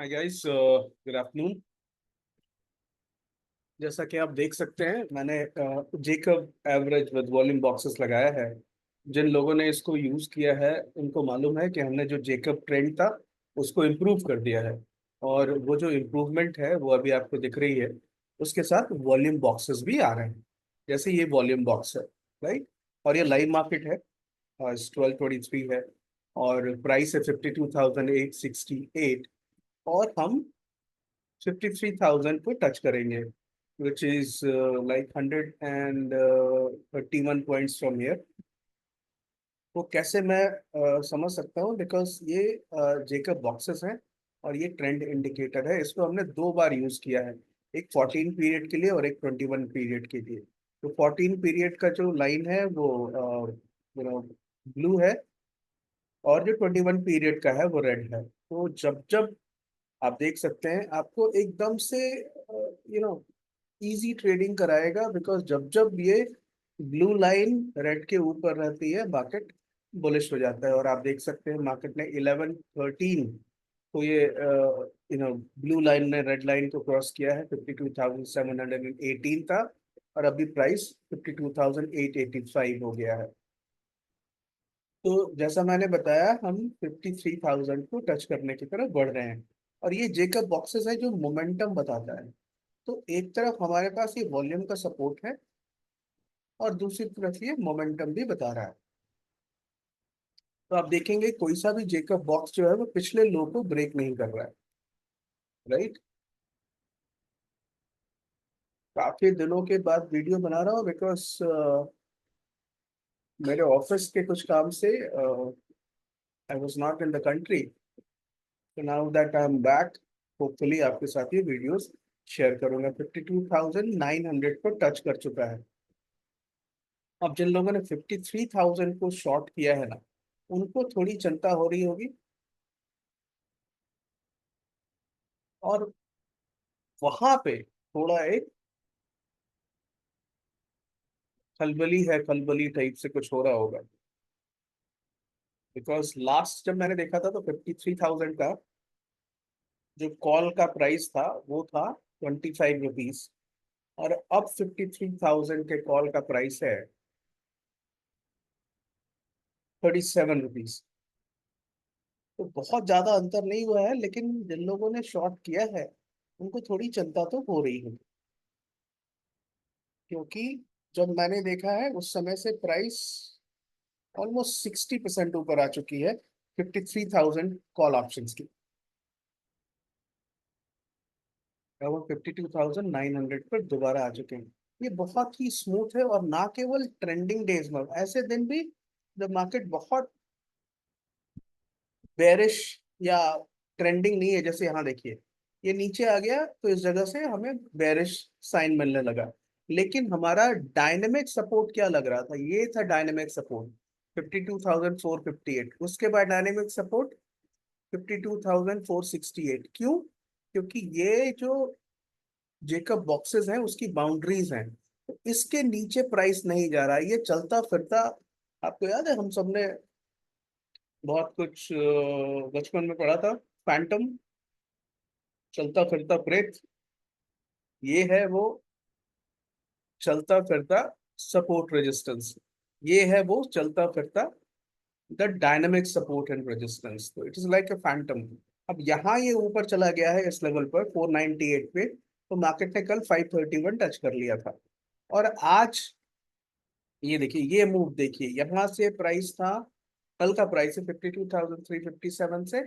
Hi guys, good afternoon. जैसा कि आप देख सकते हैं, मैंने Jacob average with volume boxes लगाया है। जिन लोगों ने इसको यूज़ किया है उनको मालूम है कि हमने जो जेकब ट्रेंड था उसको इम्प्रूव कर दिया है। और वो जो इम्प्रूवमेंट है वो अभी आपको दिख रही है। उसके साथ वॉल्यूम बॉक्सेस भी आ रहे हैं। जैसे ये वॉल्यूम बॉक्स है, राइट। और ये लाइव मार्केट है, 1223 है। और प्राइस है 52,868। और हम 53,000 को टच करेंगे, which is like 131 points from here. वो कैसे मैं समझ सकता हूँ, बिकॉज ये जेकब बॉक्सेस हैं और ये ट्रेंड इंडिकेटर है। इसको हमने दो बार यूज किया है, एक 14 पीरियड के लिए और एक 21 पीरियड के लिए। तो 14 पीरियड का जो लाइन है वो ब्लू है, और जो 21 पीरियड का है वो रेड है। तो जब जब आप देख सकते हैं, आपको एकदम से इजी ट्रेडिंग कराएगा, बिकॉज जब जब ये ब्लू लाइन रेड के ऊपर रहती है मार्केट बुलिश हो जाता है। और आप देख सकते हैं मार्केट ने 11:13 तो ये ब्लू लाइन ने रेड लाइन को क्रॉस किया है। 52,718 था, और अभी प्राइस 52,885 हो गया है। तो जैसा मैंने बताया, हम 53,000 को टच करने की तरफ बढ़ रहे हैं। और ये जेकब बॉक्सेस है जो मोमेंटम बताता है। तो एक तरफ हमारे पास ये वॉल्यूम का सपोर्ट है, और दूसरी तरफ ये मोमेंटम भी बता रहा है। तो आप देखेंगे कोई सा भी जेकब बॉक्स जो है वो पिछले लो को ब्रेक नहीं कर रहा है, राइट। काफी दिनों के बाद वीडियो बना रहा हूँ, बिकॉज मेरे ऑफिस के कुछ काम से I was not in the country. तो now that I am back, hopefully आपके साथ ये वीडियोस शेयर करूंगा। 52,900 को टच कर चुका है। अब जिन लोगों ने 53,000 को शॉर्ट किया है ना, उनको थोड़ी चिंता हो रही होगी। और वहां पे थोड़ा एक खलबली है, खलबली टाइप से कुछ हो रहा होगा। बिकॉज लास्ट जब मैंने देखा था तो 53,000 का जो कॉल का प्राइस था वो था 25 रुपीज। और अब 53,000 के कॉल का प्राइस है 37 रुपीज। तो बहुत ज्यादा अंतर नहीं हुआ है, लेकिन जिन लोगों ने शॉर्ट किया है उनको थोड़ी चिंता तो हो रही है। क्योंकि जब मैंने देखा है उस समय से प्राइस ऑलमोस्ट 60% ऊपर आ चुकी है 53,000 कॉल ऑप्शन की। वो 52,900 पर दोबारा आ चुके हैं। ये बहुत ही स्मूथ है, और ना केवल ट्रेंडिंग डेज में, ऐसे दिन भी जब मार्केट बहुत बेरिश या ट्रेंडिंग नहीं है। जैसे यहाँ देखिए, ये नीचे आ गया तो इस जगह से हमें बेरिश साइन मिलने लगा। लेकिन हमारा डायनेमिक सपोर्ट क्या लग रहा था, ये था डायनेमिक सपोर्ट 52,458। उसके बाद डायनेमिक सपोर्ट 52,468। क्यों? क्योंकि ये जो जेकब बॉक्सेस हैं उसकी बाउंड्रीज हैं, तो इसके नीचे प्राइस नहीं जा रहा है, ये चलता फिरता। आपको याद है हम सबने बहुत कुछ बचपन में पढ़ा था, फैंटम, चलता फिरता प्रेत। ये है वो चलता फिरता सपोर्ट रेजिस्टेंस। ये है वो चलता फिरता the dynamic support and resistance. तो it is like a phantom. अब यहाँ ये ऊपर चला गया है इस लेवल पर 498 पे। तो मार्केट ने कल 531 टच कर लिया था। और आज ये देखिए, ये मूव देखिए, यहाँ से प्राइस था, कल का प्राइस है 52,357 से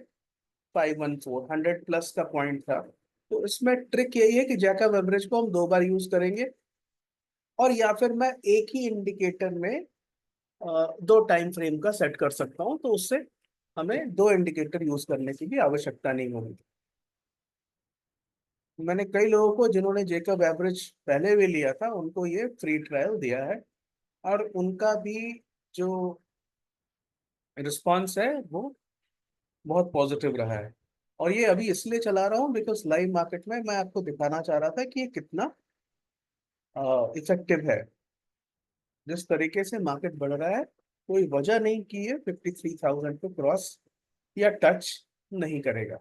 514, 100 प्लस का पॉइंट था। तो इसमें ट्रिक यही है कि जैकब एवरेज को हम दो बार यूज करेंगे, और या फिर मैं एक ही इंडिकेटर में दो टाइम फ्रेम का सेट कर सकता हूँ, तो उससे हमें दो इंडिकेटर यूज करने की भी आवश्यकता नहीं होगी। मैंने कई लोगों को जिन्होंने जेकब एवरेज पहले भी लिया था उनको ये फ्री ट्रायल दिया है, और उनका भी जो रिस्पॉन्स है वो बहुत पॉजिटिव रहा है। और ये अभी इसलिए चला रहा हूँ बिकॉज लाइव मार्केट में मैं आपको दिखाना चाह रहा था कि ये कितना इफेक्टिव है। जिस तरीके से मार्केट बढ़ रहा है, कोई वजह नहीं कि ये 53,000 को क्रॉस या टच नहीं करेगा।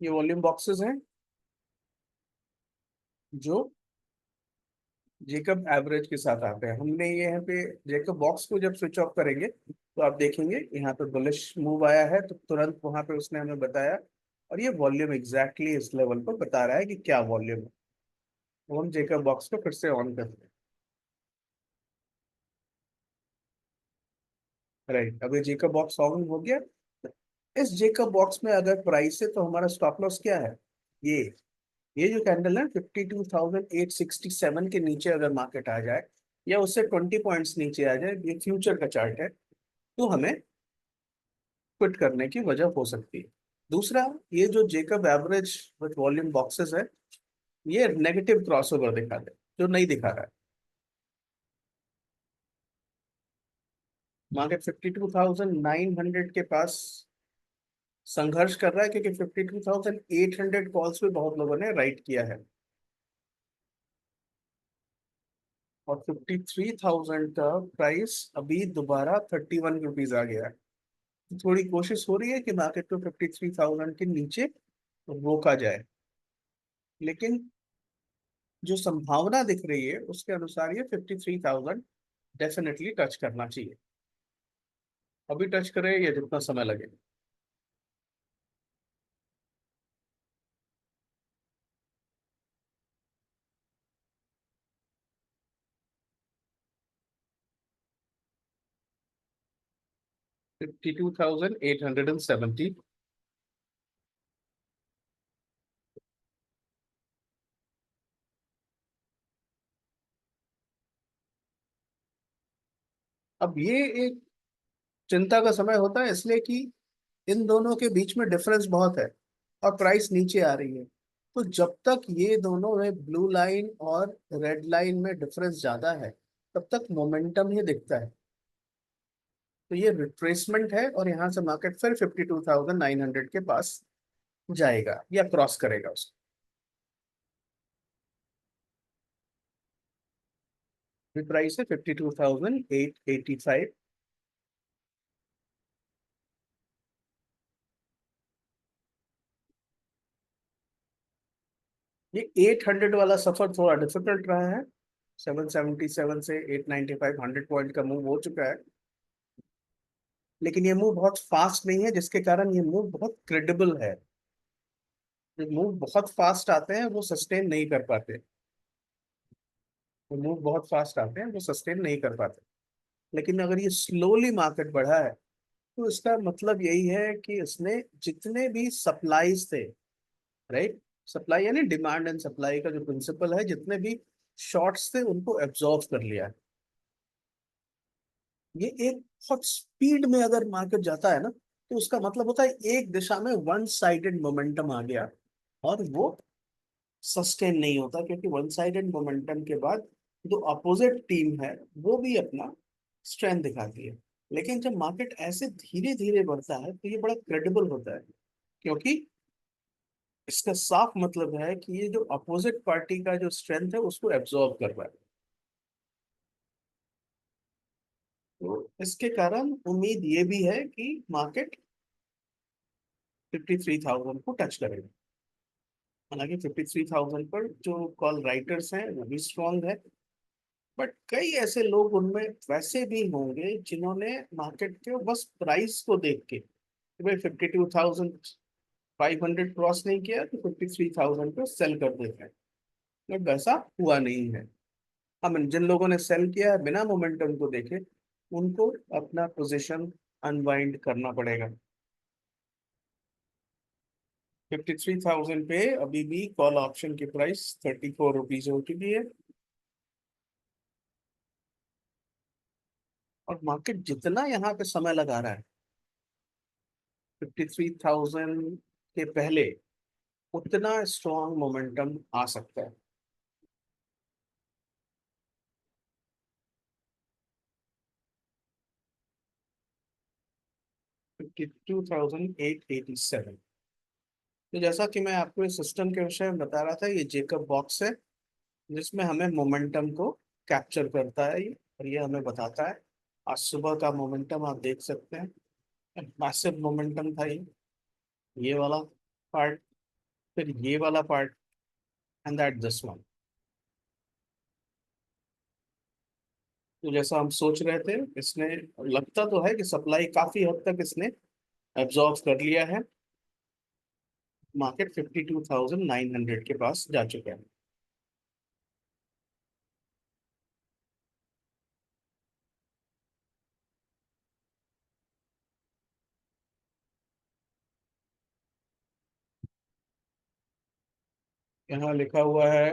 ये वॉल्यूम बॉक्सेस हैं जो जेकब एवरेज के साथ आते हैं। हमने ये यहाँ पे जेकब बॉक्स को जब स्विच ऑफ करेंगे तो आप देखेंगे यहाँ पे बुलिश मूव आया है, तो तुरंत वहां पे उसने हमें बताया, और ये वॉल्यूम एग्जैक्टली इस लेवल पर बता रहा है कि क्या वॉल्यूम है। तो हम जेकब बॉक्स को फिर से ऑन करते हैं। राइट, अब ये जेकब बॉक्स ऑन हो गया। इस जेकब बॉक्स में अगर प्राइस है तो हमारा स्टॉप लॉस क्या है? ये ये जो कैंडल है 52,867 के नीचे अगर मार्केट आ जाए, या उससे 20 पॉइंट्स नीचे आ जाए, ये फ्यूचर का चार्ट है, तो हमें क्विट करने की वजह हो सकती है। दूसरा, ये जो Jacob average with volume boxes है, ये नेगेटिव क्रॉसओवर दिखा दे, जो नहीं दिखा रहा है। मार्केट 52,900 के पास संघर्ष कर रहा है, क्योंकि 52,800 कॉल्स पे बहुत लोगों ने राइट किया है, और 53,000 का प्राइस अभी दोबारा 31 रुपीज आ गया है। तो थोड़ी कोशिश हो रही है कि मार्केट को 53,000 के नीचे रोका जाए, लेकिन जो संभावना दिख रही है उसके अनुसार ये 53,000 डेफिनेटली टच करना चाहिए। अभी टच करे या जितना समय लगे। 52,870। अब ये एक चिंता का समय होता है, इसलिए कि इन दोनों के बीच में डिफरेंस बहुत है, और प्राइस नीचे आ रही है। तो जब तक ये दोनों में ब्लू लाइन और रेड लाइन में डिफरेंस ज्यादा है, तब तक मोमेंटम ही दिखता है। तो ये रिट्रेसमेंट है, और यहाँ से मार्केट फिर 52,900 के पास जाएगा या क्रॉस करेगा उसको। प्राइस है 52,885। ये 800 वाला सफर थोड़ा डिफिकल्ट रहा है। 777 से 895, 100 पॉइंट का मूव हो चुका है, लेकिन ये मूव बहुत फास्ट नहीं है, जिसके कारण ये मूव बहुत क्रेडिबल है। जो मूव बहुत फास्ट आते हैं वो सस्टेन नहीं कर पाते। वो मूव बहुत फास्ट आते हैं वो सस्टेन नहीं कर पाते। लेकिन अगर ये स्लोली मार्केट बढ़ा है, तो इसका मतलब यही है कि इसने जितने भी सप्लाईज थे, राइट, सप्लाई यानी डिमांड एंड सप्लाई का जो प्रिंसिपल है, जितने भी शॉर्ट्स थे उनको एब्जॉर्व कर लिया है। ये एक बहुत स्पीड में अगर मार्केट जाता है ना, तो उसका मतलब होता है एक दिशा में वन साइडेड मोमेंटम आ गया, और वो सस्टेन नहीं होता, क्योंकि वन साइडेड मोमेंटम के बाद जो अपोजिट टीम है वो भी अपना स्ट्रेंथ दिखाती है। लेकिन जब मार्केट ऐसे धीरे धीरे बढ़ता है तो ये बड़ा क्रेडिबल होता है, क्योंकि इसका साफ मतलब है कि ये जो अपोजिट पार्टी का जो स्ट्रेंथ है उसको एब्जॉर्ब कर रहा है। तो इसके कारण उम्मीद ये भी है कि मार्केट 53,000 को टच करेगा। हालांकि 53,000 पर जो कॉल राइटर्स हैं वो भी स्ट्रांग है, बट कई ऐसे लोग उनमें वैसे भी होंगे जिन्होंने मार्केट के बस प्राइस को देख के कि भाई 52,500 क्रॉस नहीं किया तो 53,000 को सेल कर देते हैं। बट वैसा हुआ नहीं है। हम जिन लोगों ने सेल किया है बिना मोमेंटम को देखे, उनको अपना पोजीशन अनवाइंड करना पड़ेगा। 53,000 पे अभी भी कॉल ऑप्शन की प्राइस 34 रुपीज हो चुकी है, और मार्केट जितना यहाँ पे समय लगा रहा है 53,000 के पहले, उतना स्ट्रॉन्ग मोमेंटम आ सकता है। 52,887। तो जैसा कि मैं आपको इस सिस्टम के विषय में बता रहा था, ये जेकब बॉक्स है जिसमें हमें मोमेंटम को कैप्चर करता है ये, और ये हमें बताता है। आज सुबह का मोमेंटम आप देख सकते हैं, मैसिव मोमेंटम था ये वाला पार्ट। फिर ये वाला part, and that this one. तो जैसा हम सोच रहे थे, इसने, लगता तो है कि सप्लाई काफी हद तक इसने एब्जॉर्ब कर लिया है। मार्केट 52,900 के पास जा चुका है। यहाँ लिखा हुआ है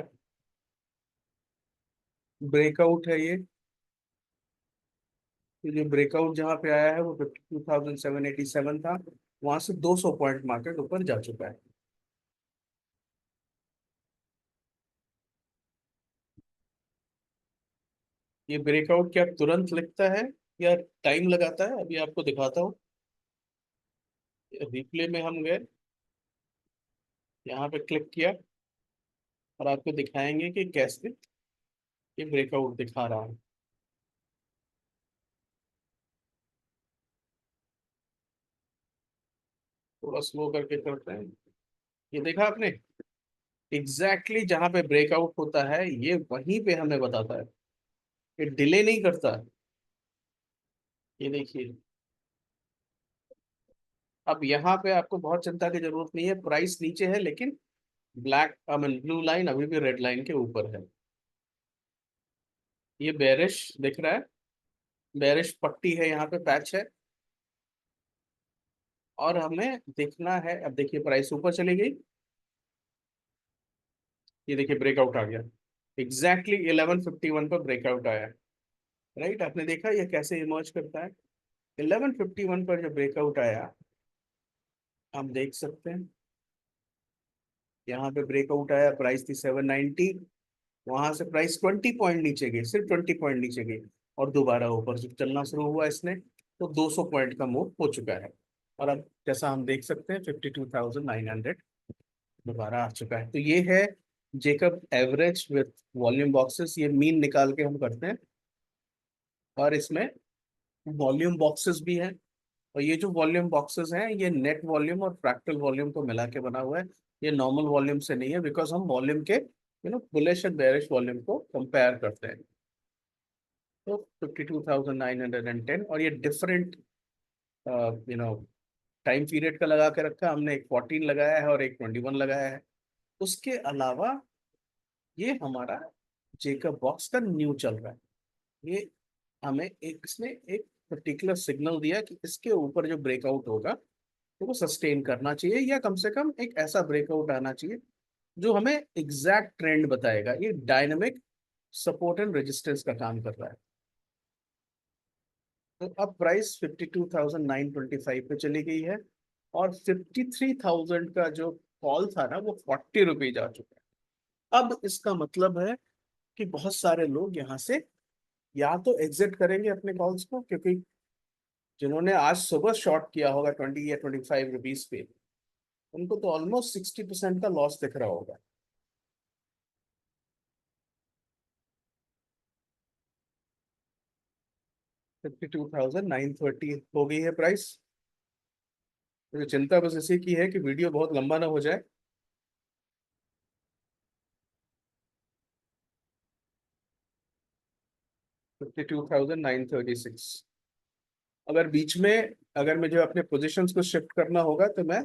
ब्रेकआउट है ये। तो जो ब्रेकआउट जहाँ पे आया है वो 52,787 था। वहां से 200 पॉइंट मार्केट ऊपर जा चुका है। ये ब्रेकआउट क्या तुरंत लिखता है या टाइम लगाता है, अभी आपको दिखाता हूँ। रिप्ले में हम गए, यहाँ पे क्लिक किया, और आपको दिखाएंगे कि कैसे ये ब्रेकआउट दिखा रहा है। थोड़ा स्लो करके करते हैं। ये देखा आपने, एग्जैक्टली exactly जहाँ पे ब्रेकआउट होता है ये वहीं पे हमें बताता है। ये डिले नहीं करता। ये देखिए, अब यहाँ पे आपको बहुत चिंता की जरूरत नहीं है, प्राइस नीचे है लेकिन black, I mean blue line अभी भी रेड लाइन के ऊपर है। ये बेरिश दिख रहा है, बेरिश पट्टी है, यहाँ पे पैच है। और हमें देखना है, अब देखिए प्राइस ऊपर चली गई। ये देखिए ब्रेकआउट आ गया, एग्जैक्टली 1151 पर ब्रेकआउट आया। राइट, आपने देखा ये कैसे इमर्ज करता है। 1151 पर जो ब्रेकआउट आया, हम देख सकते हैं यहाँ पे ब्रेकआउट आया, प्राइस थी 790। वहां से प्राइस 20 पॉइंट नीचे गई, सिर्फ 20 पॉइंट नीचे गई। और दोबारा ऊपर जब चलना शुरू हुआ इसने, तो 200 पॉइंट का मूव हो चुका है। और अब जैसा हम देख सकते हैं 52,900 दोबारा आ चुका है। तो ये है Jacob average with volume boxes. ये मीन निकाल के हम करते हैं, और इसमें वॉल्यूम बॉक्सेस भी हैं। और ये जो वॉल्यूम बॉक्सेस हैं ये नेट वॉल्यूम और फ्रैक्टल वॉल्यूम को मिला के बना हुआ है। ये नॉर्मल वॉल्यूम से नहीं है, बिकॉज हम वॉल्यूम के बुलिश एंड बेरिश वॉल्यूम को कंपेयर करते हैं। तो 52,910, और ये डिफरेंट टाइम पीरियड का लगा के रखा है हमने। एक 14 लगाया है और एक 21 लगाया है। उसके अलावा ये हमारा जेकब बॉक्स का न्यू चल रहा है। ये हमें एक, इसने एक पर्टिकुलर सिग्नल दिया कि इसके ऊपर जो ब्रेकआउट होगा तो वो सस्टेन करना चाहिए, या कम से कम एक ऐसा ब्रेकआउट आना चाहिए जो हमें एग्जैक्ट ट्रेंड बताएगा। ये डायनामिक सपोर्ट एंड रेजिस्टेंस का काम कर रहा है। तो अब प्राइस 52,925 पे चली गई है, और 53,000 का जो कॉल था ना वो 40 रुपीज आ चुका है। अब इसका मतलब है कि बहुत सारे लोग यहाँ से या तो एग्जिट करेंगे अपने कॉल्स को, क्योंकि जिन्होंने आज सुबह शॉर्ट किया होगा 20 या 25 रुपीज पे, उनको तो ऑलमोस्ट 60% का लॉस दिख रहा होगा। 52,930 हो गई है प्राइस। मुझे चिंता बस इसी की है कि वीडियो बहुत लंबा ना हो जाए। 52,936। अगर बीच में, अगर मुझे अपने पोजीशंस को शिफ्ट करना होगा तो मैं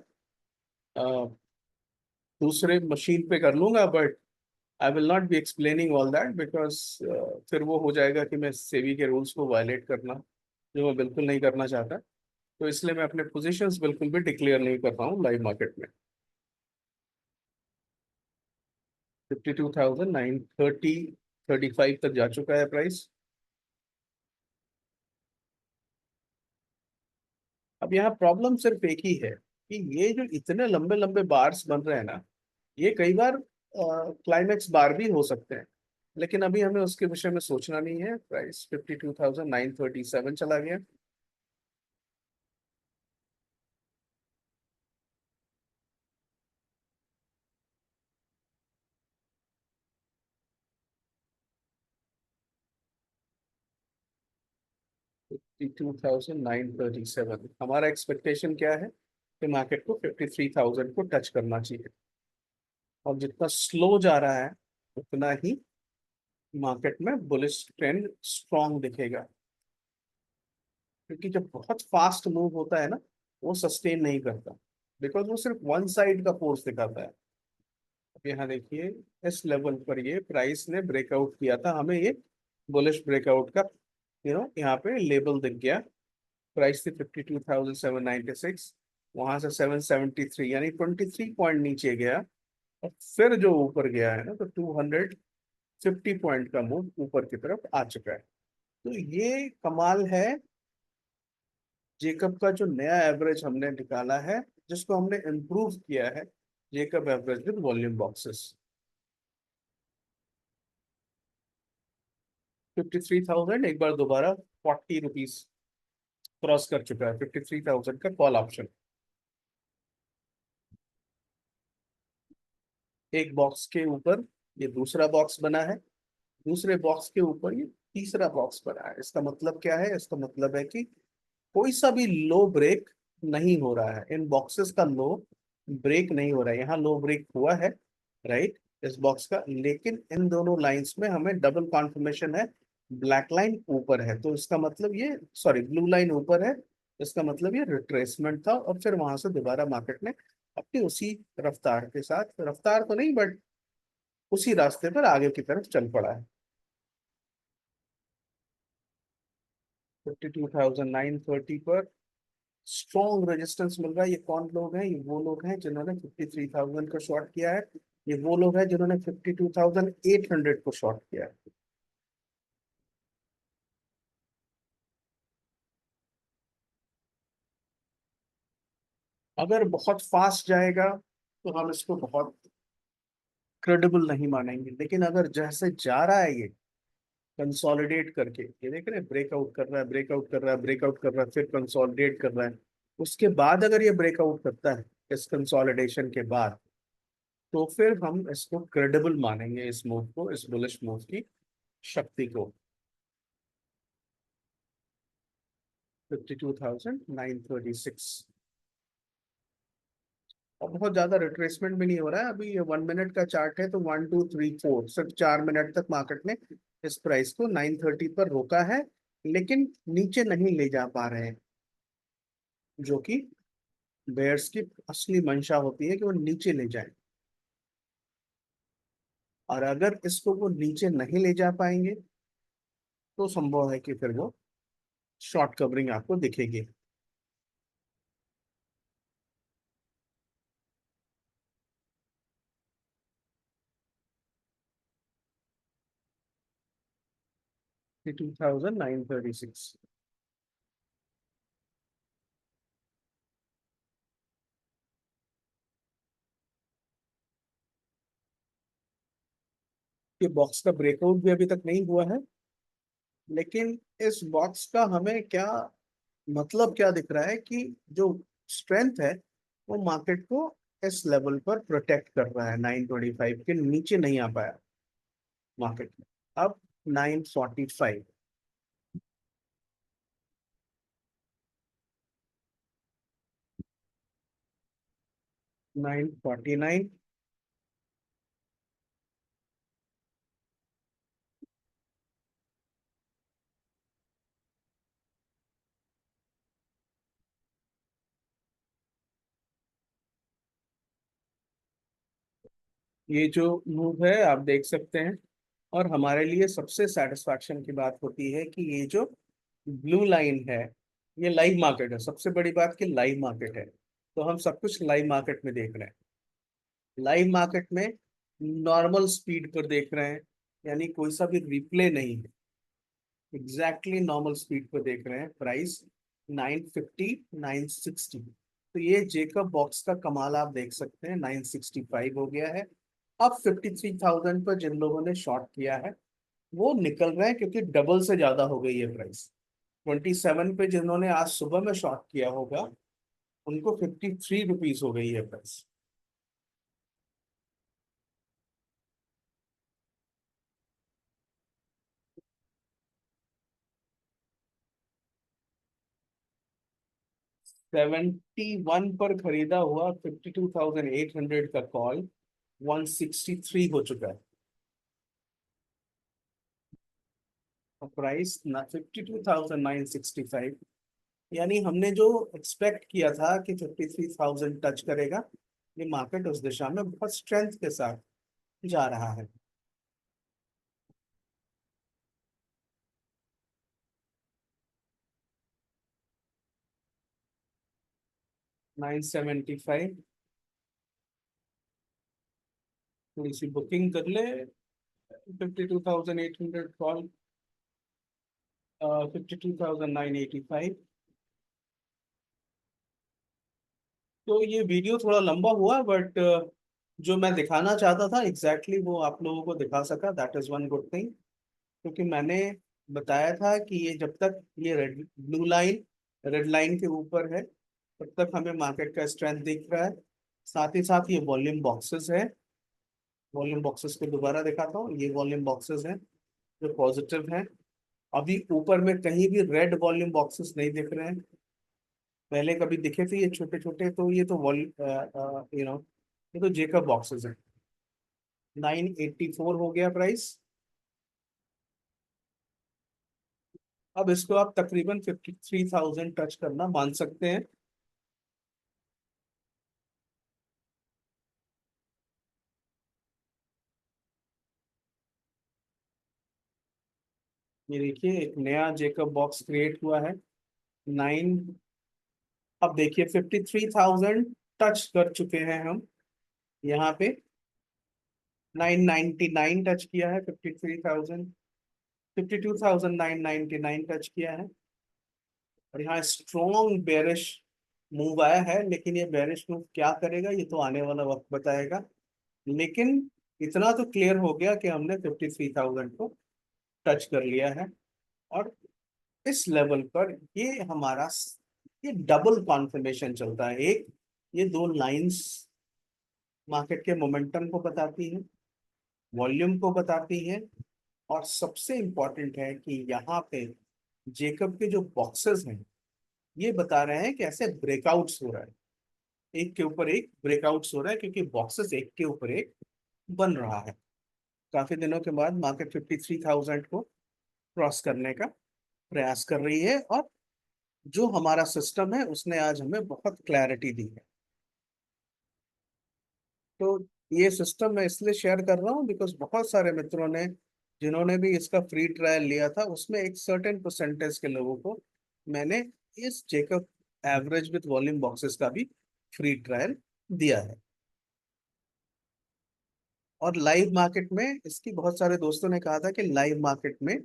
दूसरे मशीन पे कर लूंगा, but I will not be explaining all that, because फिर वो हो जाएगा कि मैं सेबी के रूल्स को वायलेट करना, जो मैं बिल्कुल नहीं करना चाहता। तो इसलिए मैं अपने पोजीशंस बिल्कुल भी डिक्लेयर नहीं कर रहा हूँ लाइव मार्केट में। 52,935 तक जा चुका है प्राइस। अब यहाँ प्रॉब्लम सिर्फ एक ही है कि ये जो इतने लंबे लंबे बार्स बन रहे हैं ना, ये कई बार क्लाइमेक्स बार भी हो सकते हैं। लेकिन अभी हमें उसके विषय में सोचना नहीं है। प्राइस 52,937 चला गया। 52,937, हमारा एक्सपेक्टेशन क्या है कि मार्केट को 53,000 को टच करना चाहिए। और जितना स्लो जा रहा है उतना ही मार्केट में बुलिश ट्रेंड स्ट्रांग दिखेगा। क्योंकि जब बहुत फास्ट मूव होता है ना, वो सस्टेन नहीं करता, बिकॉज वो सिर्फ वन साइड का फोर्स दिखाता है। अब यहाँ देखिए, इस लेवल पर ये प्राइस ने ब्रेकआउट किया था, हमें ये बुलिश ब्रेकआउट का यहाँ पे लेबल दिख गया। प्राइस थी 52,796, वहां से 773, यानी 23 पॉइंट नीचे गया। और फिर जो ऊपर गया है ना, तो 250 पॉइंट का मूव ऊपर की तरफ आ चुका है। तो ये कमाल है जेकब का, जो नया एवरेज हमने निकाला है, जिसको हमने इम्प्रूव किया है, Jacob average with volume boxes. 53,000 एक बार दोबारा 40 रुपीज क्रॉस कर चुका है, 53,000 का कॉल ऑप्शन। एक बॉक्स के ऊपर ये दूसरा बॉक्स बना है, दूसरे बॉक्स के ऊपर ये तीसरा बॉक्स बना है। इसका मतलब क्या है? इसका मतलब है कि कोई सा भी लो ब्रेक नहीं हो रहा है, इन बॉक्सेस का लो ब्रेक नहीं हो रहा है। यहाँ लो ब्रेक हुआ है, राइट, इस बॉक्स का, लेकिन इन दोनों लाइंस में हमें डबल कॉन्फर्मेशन है। ब्लैक लाइन ऊपर है, तो इसका मतलब ये, सॉरी, ब्लू लाइन ऊपर है, इसका मतलब ये रिट्रेसमेंट था। और फिर वहां से दोबारा मार्केट ने अपनी उसी रफ्तार के साथ, रफ्तार तो नहीं बट उसी रास्ते पर आगे की तरफ चल पड़ा है। 52,930 पर स्ट्रॉन्ग रेजिस्टेंस मिल रहा है। ये कौन लोग हैं? ये वो लोग हैं जिन्होंने 53,000 को शॉर्ट किया है। ये वो लोग हैं जिन्होंने 52,800 को शॉर्ट किया है। अगर बहुत फास्ट जाएगा तो हम इसको बहुत क्रेडिबल नहीं मानेंगे, लेकिन अगर जैसे जा रहा है ये कंसोलिडेट करके, ये देख रहे हैं, ब्रेकआउट कर रहा है, ब्रेकआउट कर रहा है, ब्रेकआउट कर रहा है, फिर कंसोलिडेट कर रहा है, उसके बाद अगर ये ब्रेकआउट करता है इस कंसोलिडेशन के बाद, तो फिर हम इसको क्रेडिबल मानेंगे, इस मूव को, इस बुलिश मूव की शक्ति को। 52,936। और बहुत ज्यादा रिट्रेसमेंट भी नहीं हो रहा है। अभी ये 1 मिनट का चार्ट है, तो 1 2 3 4 सिर्फ 4 मिनट तक मार्केट ने इस प्राइस को 930 पर रोका है, लेकिन नीचे नहीं ले जा पा रहे हैं, जो कि बेयर्स की असली मंशा होती है कि वो नीचे ले जाए। और अगर इसको वो नीचे नहीं ले जा पाएंगे, तो संभव है कि फिर वो शॉर्ट कवरिंग आपको दिखेगी। 52,936। ये बॉक्स का ब्रेकआउट भी अभी तक नहीं हुआ है, लेकिन इस बॉक्स का हमें क्या मतलब, क्या दिख रहा है कि जो स्ट्रेंथ है वो मार्केट को इस लेवल पर प्रोटेक्ट कर रहा है। 925 के नीचे नहीं आ पाया मार्केट में। अब 945, 949। ये जो मूव है आप देख सकते हैं। और हमारे लिए सबसे सेटिस्फैक्शन की बात होती है कि ये जो ब्लू लाइन है, ये लाइव मार्केट है। सबसे बड़ी बात कि लाइव मार्केट है, तो हम सब कुछ लाइव मार्केट में देख रहे हैं। लाइव मार्केट में नॉर्मल स्पीड पर देख रहे हैं, यानी कोई सा भी रिप्ले नहीं है, एग्जैक्टली नॉर्मल स्पीड पर देख रहे हैं। प्राइस 950, 960। तो ये जेकब बॉक्स का कमाल आप देख सकते हैं, 965 हो गया है। अब 53,000 पर जिन लोगों ने शॉर्ट किया है वो निकल रहे हैं, क्योंकि डबल से ज्यादा हो गई है प्राइस। 27 पे जिन्होंने आज सुबह में शॉर्ट किया होगा, उनको 53 रुपीज हो गई है प्राइस। 71 पर खरीदा हुआ 52,800 का कॉल 163 हो चुका है। और प्राइस ना 52,965। यानी हमने जो एक्सपेक्ट किया था कि 53,000 टच करेगा, ये मार्केट उस दिशा में बहुत स्ट्रेंथ के साथ जा रहा है। 975। थोड़ी सी बुकिंग कर ले। 52,800 कॉल। 52,985। तो ये वीडियो थोड़ा लंबा हुआ, बट जो मैं दिखाना चाहता था एग्जैक्टली वो आप लोगों को दिखा सका, that is one good thing. क्योंकि मैंने बताया था कि ये जब तक ये red blue line red line के ऊपर है, तब तक हमें मार्केट का स्ट्रेंथ दिख रहा है। साथ ही साथ ये वॉल्यूम बॉक्सेस है। वॉल्यूम बॉक्सेस को दोबारा दिखाता हूँ, ये वॉल्यूम बॉक्सेस हैं जो पॉजिटिव हैं। अभी ऊपर में कहीं भी रेड वॉल्यूम बॉक्सेस नहीं दिख रहे हैं। पहले कभी दिखे थे ये छोटे छोटे, तो ये तो यू नो ये तो जेकब बॉक्सेस है। 984 हो गया प्राइस। अब इसको आप तकरीबन 53,000 टच करना मान सकते हैं। ये देखिए एक नया जेकब बॉक्स क्रिएट हुआ है। नाइन। अब देखिए 53,000 टच कर चुके हैं हम यहाँ पे। 999 टच किया है। 53,000। 52,999 टच किया है। और यहाँ स्ट्रॉन्ग बेरिश मूव आया है, लेकिन ये बेरिश मूव क्या करेगा ये तो आने वाला वक्त बताएगा। लेकिन इतना तो क्लियर हो गया कि हमने 53,000 को टच कर लिया है। और इस लेवल पर ये डबल कॉन्फर्मेशन चलता है। एक, ये दो लाइंस मार्केट के मोमेंटम को बताती हैं, वॉल्यूम को बताती हैं। और सबसे इंपॉर्टेंट है कि यहाँ पे जेकब के जो बॉक्सेस हैं, ये बता रहे हैं कि ऐसे ब्रेकआउट्स हो रहा है। एक के ऊपर एक ब्रेकआउट्स हो रहा है, क्योंकि बॉक्सेस एक के ऊपर एक बन रहा है। काफी दिनों के बाद मार्केट 53,000 को क्रॉस करने का प्रयास कर रही है। और जो हमारा सिस्टम है उसने आज हमें बहुत क्लैरिटी दी है। तो ये सिस्टम मैं इसलिए शेयर कर रहा हूँ बिकॉज बहुत सारे मित्रों ने, जिन्होंने भी इसका फ्री ट्रायल लिया था, उसमें एक सर्टेन परसेंटेज के लोगों को मैंने इस Jacob average with volume boxes का भी फ्री ट्रायल दिया है। और लाइव मार्केट में इसकी बहुत सारे दोस्तों ने कहा था कि लाइव मार्केट में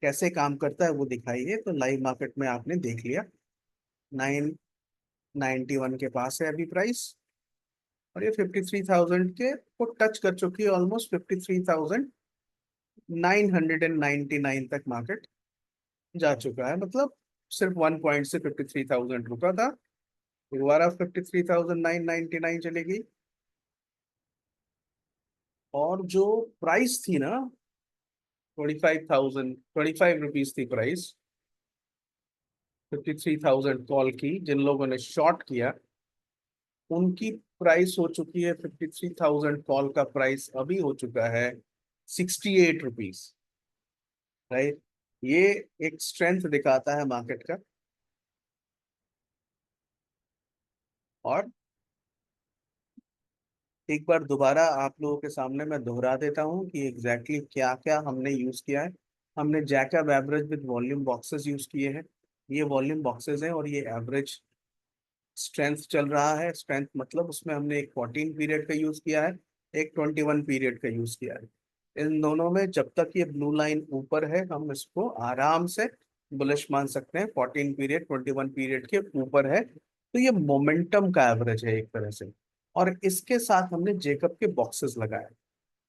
कैसे काम करता है वो दिखाइए, तो लाइव मार्केट में आपने देख लिया। 991 के पास है अभी प्राइस। और ये 53,000 के को टच कर चुकी है। ऑलमोस्ट 53,999 तक मार्केट जा चुका है। मतलब सिर्फ 1 पॉइंट से 53,000 रुका था, दोबारा 53,999 चलेगी। और जो प्राइस थी ना, 25 रुपीज थी प्राइस। 53,000 कॉल की जिन लोगों ने शॉर्ट किया, उनकी प्राइस हो चुकी है 53,000 कॉल का प्राइस अभी हो चुका है 68 रुपीज। राइट। ये एक स्ट्रेंथ दिखाता है मार्केट का। और एक बार दोबारा आप लोगों के सामने मैं दोहरा देता हूँ कि एग्जैक्टली क्या क्या हमने यूज किया है। हमने Jacob average with volume boxes use किए हैं। ये वॉल्यूम बॉक्सेस हैं और ये एवरेज स्ट्रेंथ चल रहा है। स्ट्रेंथ मतलब उसमें हमने एक 14 पीरियड का यूज किया है, एक 21 पीरियड का यूज किया है। इन दोनों में जब तक ये ब्लू लाइन ऊपर है, हम इसको आराम से बुलिश मान सकते हैं। 14 पीरियड 21 पीरियड के ऊपर है, तो ये मोमेंटम का एवरेज है एक तरह से। और इसके साथ हमने जेकब के बॉक्सेस लगाए।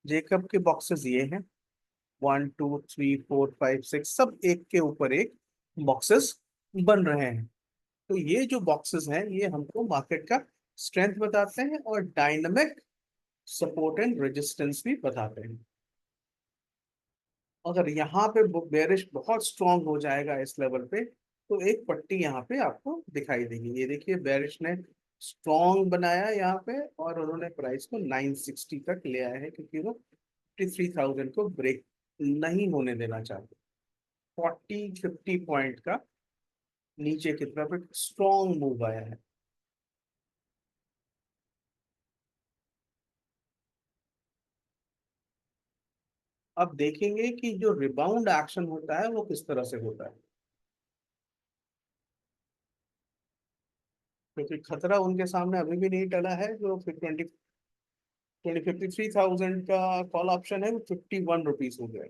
जेकब के बॉक्सेस ये हैं, 1 2 3 4 5 6, सब एक के ऊपर एक बॉक्सेस बन रहे हैं। तो ये जो बॉक्सेस हैं ये हमको मार्केट का स्ट्रेंथ बताते हैं और डायनामिक सपोर्ट एंड रेजिस्टेंस भी बताते हैं। अगर यहाँ पे बेरिश बहुत स्ट्रांग हो जाएगा इस लेवल पे, तो एक पट्टी यहाँ पे आपको दिखाई देगी। ये देखिए बेरिश ने स्ट्रॉन्ग बनाया यहाँ पे, और उन्होंने प्राइस को 960 तक ले आए हैं, क्योंकि वो 53,000 को ब्रेक नहीं होने देना चाहते। 40-50 पॉइंट का नीचे की तरफ एक स्ट्रॉन्ग मूव आया है। अब देखेंगे कि जो रिबाउंड एक्शन होता है वो किस तरह से होता है, क्योंकि खतरा उनके सामने अभी भी नहीं टला है। जो फिर 53,000 का कॉल ऑप्शन है वो 51 रुपीज हो गया है।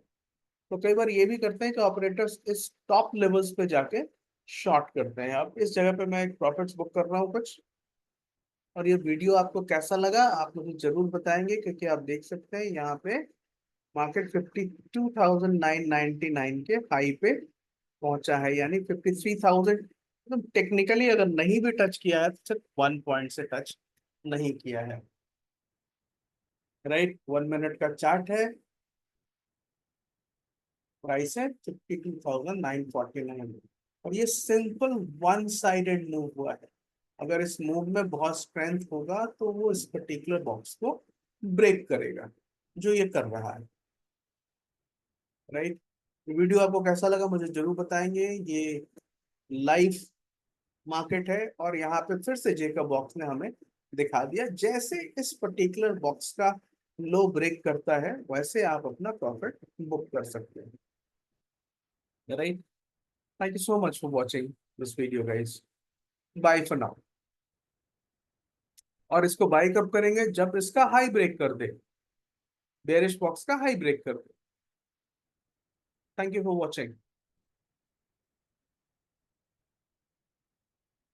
तो कई बार ये भी करते हैं कि ऑपरेटर्स इस टॉप लेवल्स पे जाके शॉर्ट करते हैं। अब इस जगह पे मैं एक प्रॉफिट्स बुक कर रहा हूँ कुछ। और ये वीडियो आपको कैसा लगा आप मुझे जरूर बताएंगे, क्योंकि आप देख सकते हैं यहाँ पे मार्केट 52,999 के हाई पे पहुंचा है, यानी 53,000। मतलब टेक्निकली अगर नहीं भी टच किया है तो सिर्फ 1 पॉइंट से टच नहीं किया है। राइट, 1 मिनट का चार्ट है, प्राइस है 52,949, और ये सिंपल वन साइडेड मूव हुआ है। अगर इस मूव में बहुत स्ट्रेंथ होगा तो वो इस पर्टिकुलर बॉक्स को ब्रेक करेगा, जो ये कर रहा है। राइट, वीडियो आपको कैसा लगा मुझे जरूर बताएंगे। ये लाइव मार्केट है, और यहाँ पे फिर से जेकब बॉक्स ने हमें दिखा दिया, जैसे इस पर्टिकुलर बॉक्स का लो ब्रेक करता है वैसे आप अपना प्रॉफिट बुक कर सकते हैं। Right, thank you so much for watching this video guys. Bye for now. और इसको बाय कब करेंगे, जब इसका हाई ब्रेक कर दे, बेरिश बॉक्स का हाई ब्रेक कर दे। Thank you for watching.